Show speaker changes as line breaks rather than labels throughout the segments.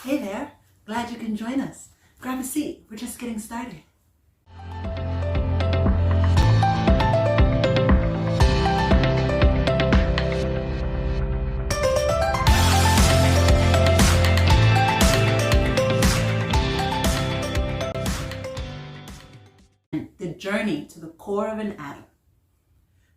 Hey there, glad you can join us. Grab a seat, we're just getting started. The journey to the core of an atom.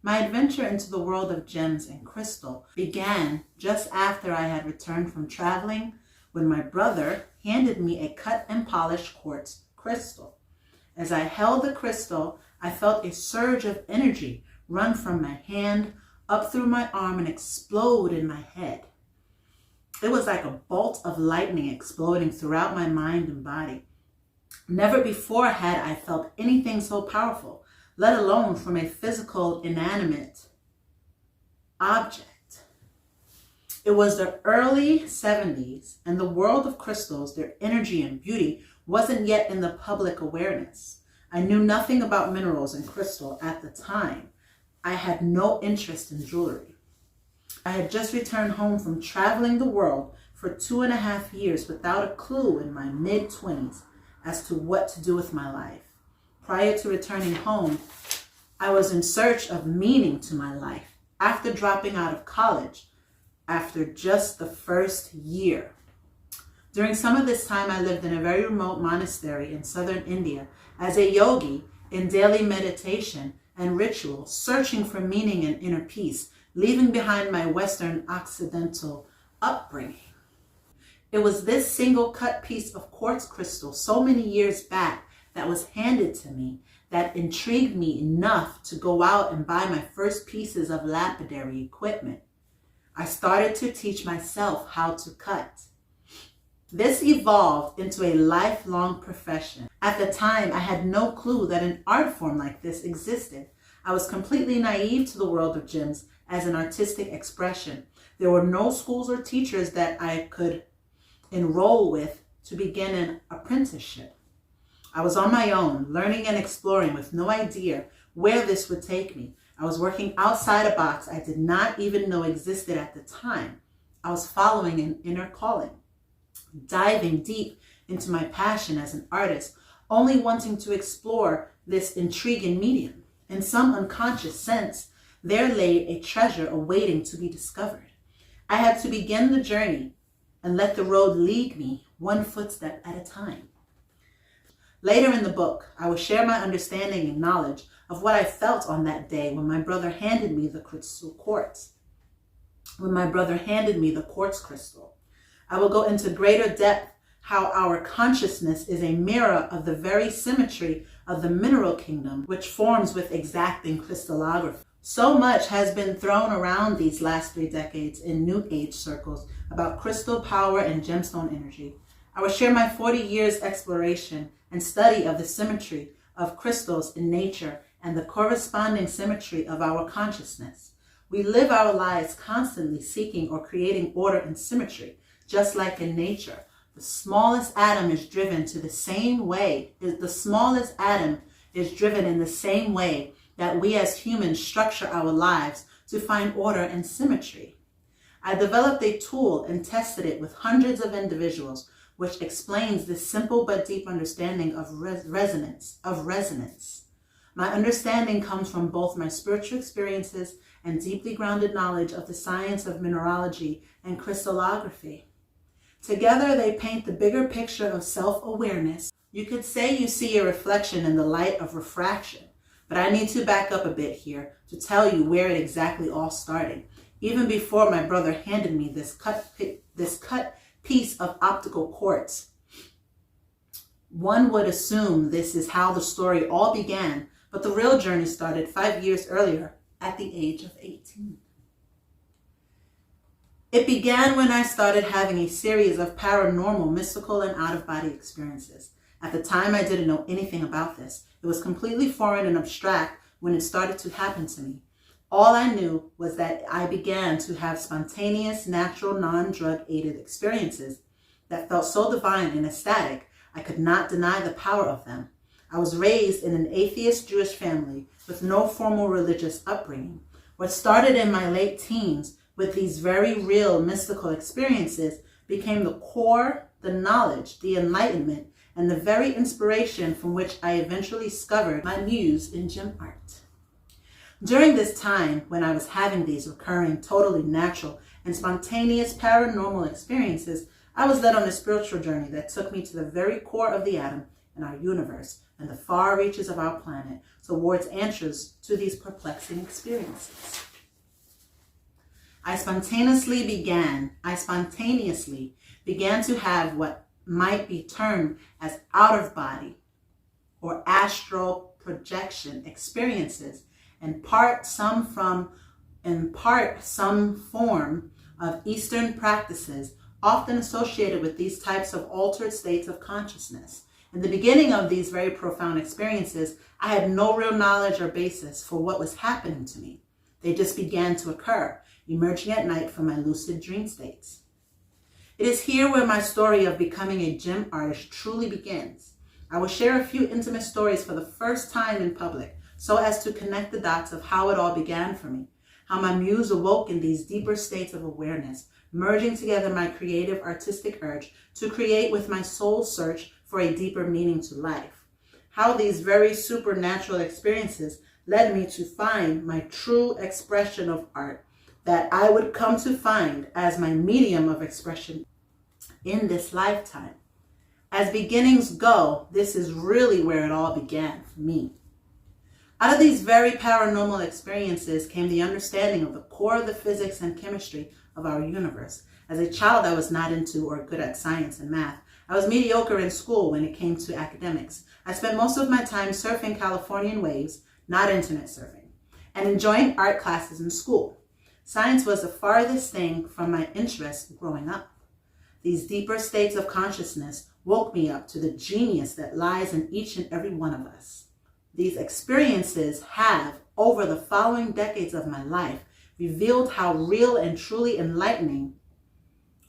My adventure into the world of gems and crystal began just after I had returned from traveling when my brother handed me a cut and polished quartz crystal. As I held the crystal, I felt a surge of energy run from my hand up through my arm and explode in my head. It was like a bolt of lightning exploding throughout my mind and body. Never before had I felt anything so powerful, let alone from a physical, inanimate object. It was the early 70s, and the world of crystals, their energy and beauty, wasn't yet in the public awareness. I knew nothing about minerals and crystal at the time. I had no interest in jewelry. I had just returned home from traveling the world for 2.5 years without a clue in my mid-20s as to what to do with my life. Prior to returning home, I was in search of meaning to my life after dropping out of college after just the first year. During some of this time, I lived in a very remote monastery in southern India as a yogi in daily meditation and ritual, searching for meaning and inner peace, leaving behind my Western Occidental upbringing. It was this single cut piece of quartz crystal so many years back that was handed to me that intrigued me enough to go out and buy my first pieces of lapidary equipment. I started to teach myself how to cut. This evolved into a lifelong profession. At the time, I had no clue that an art form like this existed. I was completely naive to the world of gems as an artistic expression. There were no schools or teachers that I could enroll with to begin an apprenticeship. I was on my own, learning and exploring with no idea where this would take me. I was working outside a box I did not even know existed at the time. I was following an inner calling, diving deep into my passion as an artist, only wanting to explore this intriguing medium. In some unconscious sense, there lay a treasure awaiting to be discovered. I had to begin the journey and let the road lead me one footstep at a time. Later in the book, I will share my understanding and knowledge of what I felt on that day when my brother handed me the quartz crystal. I will go into greater depth how our consciousness is a mirror of the very symmetry of the mineral kingdom, which forms with exacting crystallography. So much has been thrown around these last 3 decades in New Age circles about crystal power and gemstone energy. I will share my 40 years exploration and study of the symmetry of crystals in nature and the corresponding symmetry of our consciousness. We live our lives constantly seeking or creating order and symmetry, just like in nature. The smallest atom is driven to the same way. The smallest atom is driven in the same way that we as humans structure our lives to find order and symmetry. I developed a tool and tested it with hundreds of individuals, which explains this simple but deep understanding of resonance. My understanding comes from both my spiritual experiences and deeply grounded knowledge of the science of mineralogy and crystallography. Together, they paint the bigger picture of self-awareness. You could say you see a reflection in the light of refraction, but I need to back up a bit here to tell you where it exactly all started. Even before my brother handed me this cut piece of optical quartz. One would assume this is how the story all began, but the real journey started 5 years earlier at the age of 18. It began when I started having a series of paranormal, mystical, and out-of-body experiences. At the time, I didn't know anything about this. It was completely foreign and abstract when it started to happen to me. All I knew was that I began to have spontaneous, natural, non-drug aided experiences that felt so divine and ecstatic, I could not deny the power of them. I was raised in an atheist Jewish family with no formal religious upbringing. What started in my late teens with these very real mystical experiences became the the knowledge, the enlightenment, and the very inspiration from which I eventually discovered my muse in gem art. During this time, when I was having these recurring, totally natural and spontaneous paranormal experiences, I was led on a spiritual journey that took me to the very core of the atom and our universe and the far reaches of our planet towards answers to these perplexing experiences. I spontaneously began to have what might be termed as out-of-body or astral projection experiences, in part some form of Eastern practices often associated with these types of altered states of consciousness. In the beginning of these very profound experiences, I had no real knowledge or basis for what was happening to me. They just began to occur, emerging at night from my lucid dream states. It is here where my story of becoming a gem artist truly begins. I will share a few intimate stories for the first time in public, so as to connect the dots of how it all began for me, how my muse awoke in these deeper states of awareness, merging together my creative artistic urge to create with my soul search for a deeper meaning to life, how these very supernatural experiences led me to find my true expression of art that I would come to find as my medium of expression in this lifetime. As beginnings go, this is really where it all began for me. Out of these very paranormal experiences came the understanding of the core of the physics and chemistry of our universe. As a child, I was not into or good at science and math. I was mediocre in school when it came to academics. I spent most of my time surfing Californian waves, not internet surfing, and enjoying art classes in school. Science was the farthest thing from my interest growing up. These deeper states of consciousness woke me up to the genius that lies in each and every one of us. These experiences have, over the following decades of my life, revealed how real and truly enlightening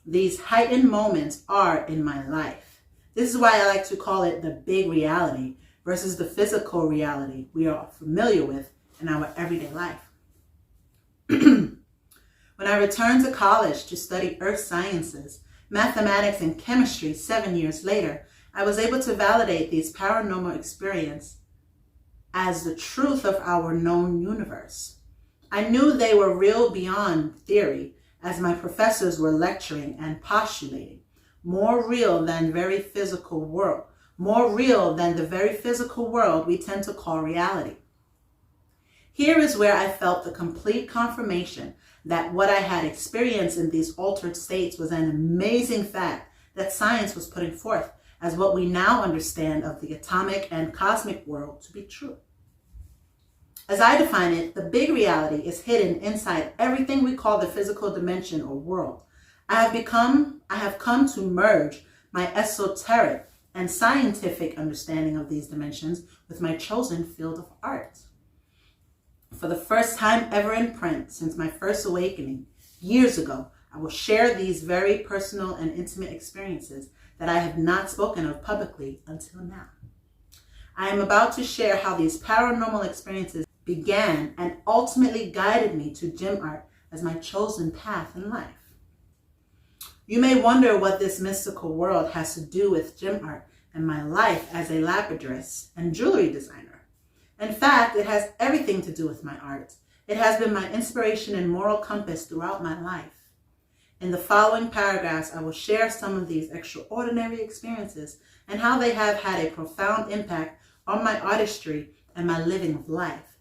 these heightened moments are in my life. This is why I like to call it the big reality versus the physical reality we are familiar with in our everyday life. When I returned to college to study earth sciences, mathematics, and chemistry 7 years later, I was able to validate these paranormal experiences as the truth of our known universe. I knew they were real beyond theory, as my professors were lecturing and postulating, more real than the very physical world we tend to call reality. Here is where I felt the complete confirmation that what I had experienced in these altered states was an amazing fact that science was putting forth as what we now understand of the atomic and cosmic world to be true. As I define it, the big reality is hidden inside everything we call the physical dimension or world. I have come to merge my esoteric and scientific understanding of these dimensions with my chosen field of art. For the first time ever in print since my first awakening years ago, I will share these very personal and intimate experiences that I have not spoken of publicly until now. I am about to share how these paranormal experiences began and ultimately guided me to gem art as my chosen path in life. You may wonder what this mystical world has to do with gem art and my life as a lapidress and jewelry designer. In fact, it has everything to do with my art. It has been my inspiration and moral compass throughout my life. In the following paragraphs, I will share some of these extraordinary experiences and how they have had a profound impact on my artistry and my living of life.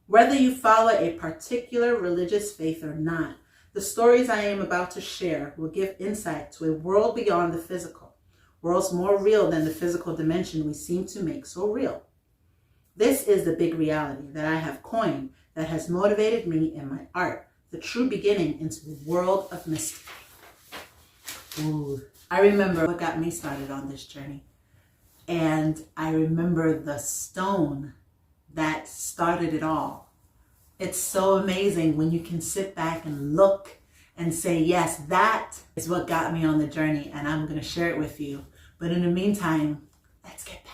Whether you follow a particular religious faith or not, the stories I am about to share will give insight to a world beyond the physical, worlds more real than the physical dimension we seem to make so real. This is the big reality that I have coined that has motivated me in my art, the true beginning into the world of mystery. Ooh, I remember what got me started on this journey. And I remember the stone that started it all. It's so amazing when you can sit back and look and say, yes, that is what got me on the journey, and I'm going to share it with you. But in the meantime, let's get back